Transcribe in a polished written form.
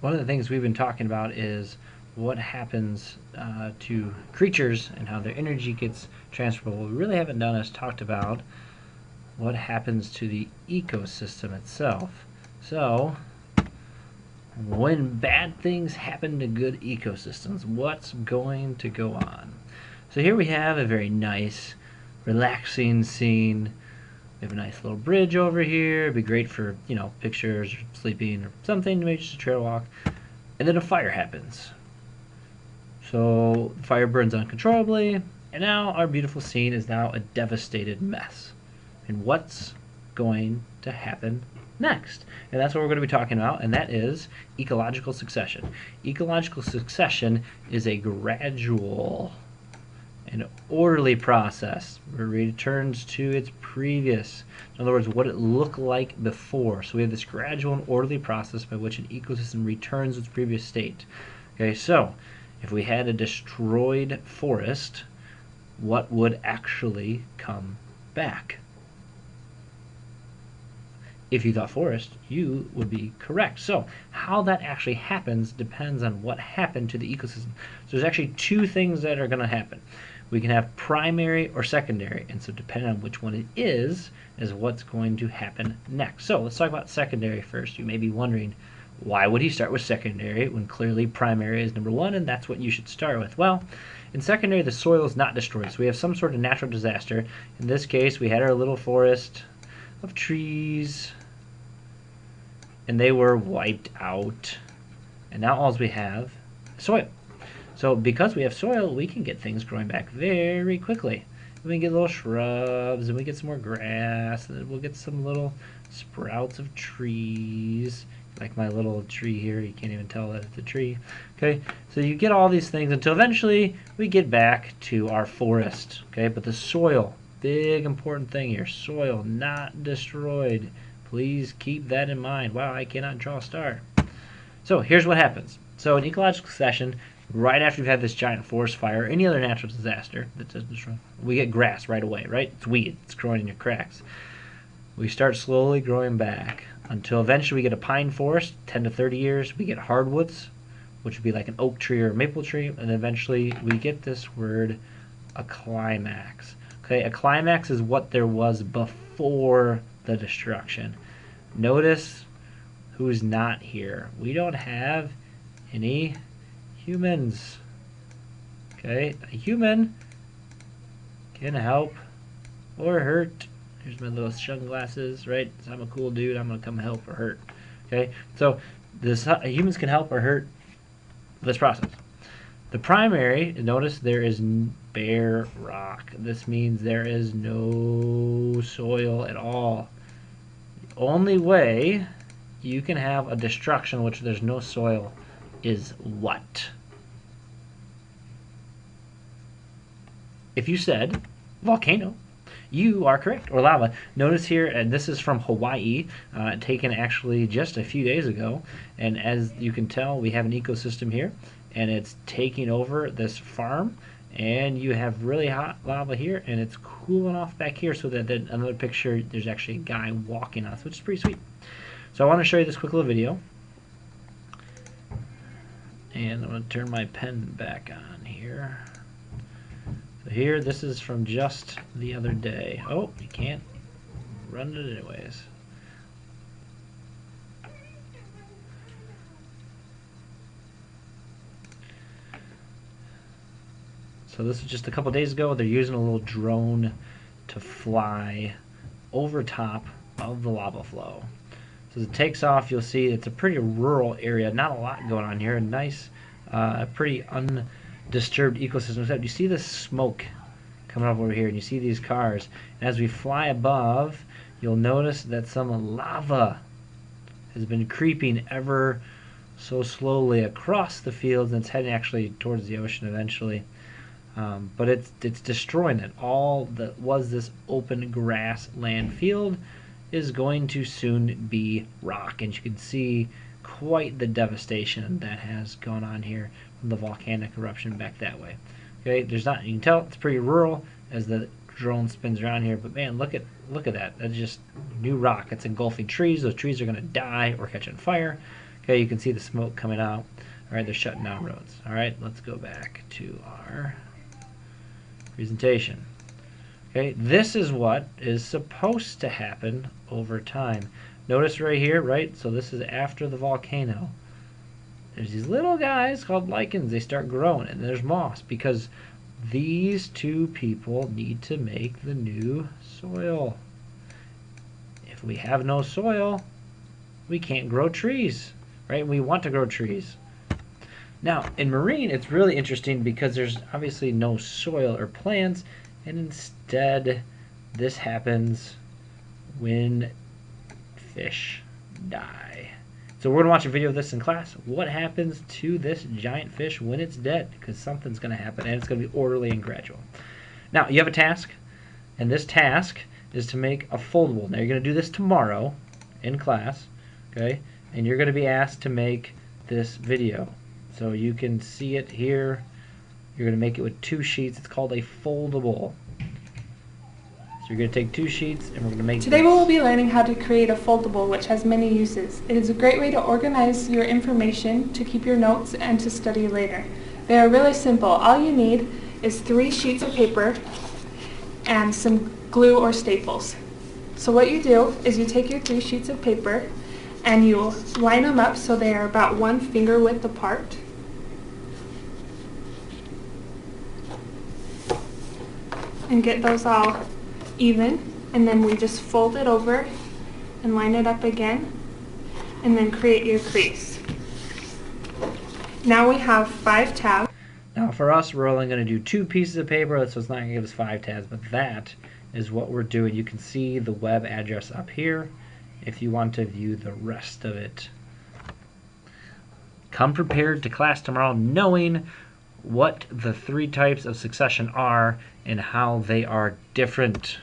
One of the things we've been talking about is what happens to creatures and how their energy gets transferred. What we really haven't done is talked about what happens to the ecosystem itself. So, when bad things happen to good ecosystems, what's going to go on? So here we have a very nice, relaxing scene. We have a nice little bridge over here. It'd be great for, pictures or sleeping or something, maybe just a trail walk. And then a fire happens. So the fire burns uncontrollably, and now our beautiful scene is now a devastated mess. And what's going to happen next? And that's what we're going to be talking about, and that is ecological succession. Ecological succession is a gradual and orderly process where it returns to its previous, in other words, what it looked like before. So we have this gradual and orderly process by which an ecosystem returns its previous state. Okay, so if we had a destroyed forest, what would actually come back? If you thought forest, you would be correct. So how that actually happens depends on what happened to the ecosystem. So there's actually two things that are going to happen. We can have primary or secondary, and so depending on which one it is what's going to happen next. So let's talk about secondary first. You may be wondering, why would he start with secondary when clearly primary is number one and that's what you should start with? Well, in secondary, the soil is not destroyed. So we have some sort of natural disaster. In this case, we had our little forest of trees, and they were wiped out. And now all we have is soil. So because we have soil, we can get things growing back very quickly. We can get little shrubs, and we get some more grass, and then we'll get some little sprouts of trees. Like my little tree here, you can't even tell that it's a tree. Okay, so you get all these things until eventually we get back to our forest. Okay, but the soil, big important thing here, soil not destroyed. Please keep that in mind. Wow, I cannot draw a star. So here's what happens. So in ecological succession, right after we've had this giant forest fire or any other natural disaster that doesn't destroy, we get grass right away, right? It's weed. It's growing in your cracks. We start slowly growing back until eventually we get a pine forest, 10 to 30 years. We get hardwoods, which would be like an oak tree or a maple tree, and eventually we get this word, a climax. Okay, a climax is what there was before the destruction. Notice who's not here. We don't have any humans. Okay, a human can help or hurt. Here's my little sunglasses, right? So I'm a cool dude. I'm gonna come help or hurt. Okay, so humans can help or hurt this process. The primary, notice there is bare rock. This means there is no soil at all. The only way you can have a destruction which there's no soil is what? If you said volcano, you are correct, or lava. Notice here, and this is from Hawaii, taken actually just a few days ago, and as you can tell, we have an ecosystem here, and it's taking over this farm, and you have really hot lava here, and it's cooling off back here, so that another picture, there's actually a guy walking on it, which is pretty sweet. So I want to show you this quick little video, and I'm going to turn my pen back on here. So here, this is from just the other day. Oh, you can't run it anyways. So this is just a couple days ago. They're using a little drone to fly over top of the lava flow. So as it takes off, you'll see it's a pretty rural area. Not a lot going on here. A nice, pretty undisturbed ecosystem. Except you see this smoke coming up over here, and you see these cars. And as we fly above, you'll notice that some lava has been creeping ever so slowly across the fields, and it's heading actually towards the ocean eventually. But it's destroying it. All that was this open grass land field is going to soon be rock, and you can see quite the devastation that has gone on here from the volcanic eruption back that way. Okay, you can tell it's pretty rural as the drone spins around here, but man, look at that. That's just new rock. It's engulfing trees. Those trees are going to die or catch on fire. Okay, you can see the smoke coming out. All right, they're shutting down roads. All right, let's go back to our presentation. Okay, this is what is supposed to happen over time. Notice right here, right? So this is after the volcano. There's these little guys called lichens. They start growing, and there's moss because these two people need to make the new soil. If we have no soil, we can't grow trees, right? We want to grow trees. Now, in marine, it's really interesting because there's obviously no soil or plants, and instead, this happens when fish die. So we're going to watch a video of this in class. What happens to this giant fish when it's dead? Because something's going to happen, and it's going to be orderly and gradual. Now, you have a task, and this task is to make a foldable. Now, you're going to do this tomorrow in class, okay? And you're going to be asked to make this video. So you can see it here. You're going to make it with 2 sheets. It's called a foldable. So you're going to take 2 sheets and we're going to make Today we will be learning how to create a foldable, which has many uses. It is a great way to organize your information, to keep your notes, and to study later. They are really simple. All you need is 3 sheets of paper and some glue or staples. So what you do is you take your 3 sheets of paper and you line them up so they are about 1 finger width apart. And get those all even, and then we just fold it over and line it up again, and then create your crease. Now we have 5 tabs. Now for us, we're only going to do 2 pieces of paper, so it's not going to give us 5 tabs, but that is what we're doing. You can see the web address up here if you want to view the rest of it. Come prepared to class tomorrow knowing what the 3 types of succession are and how they are different.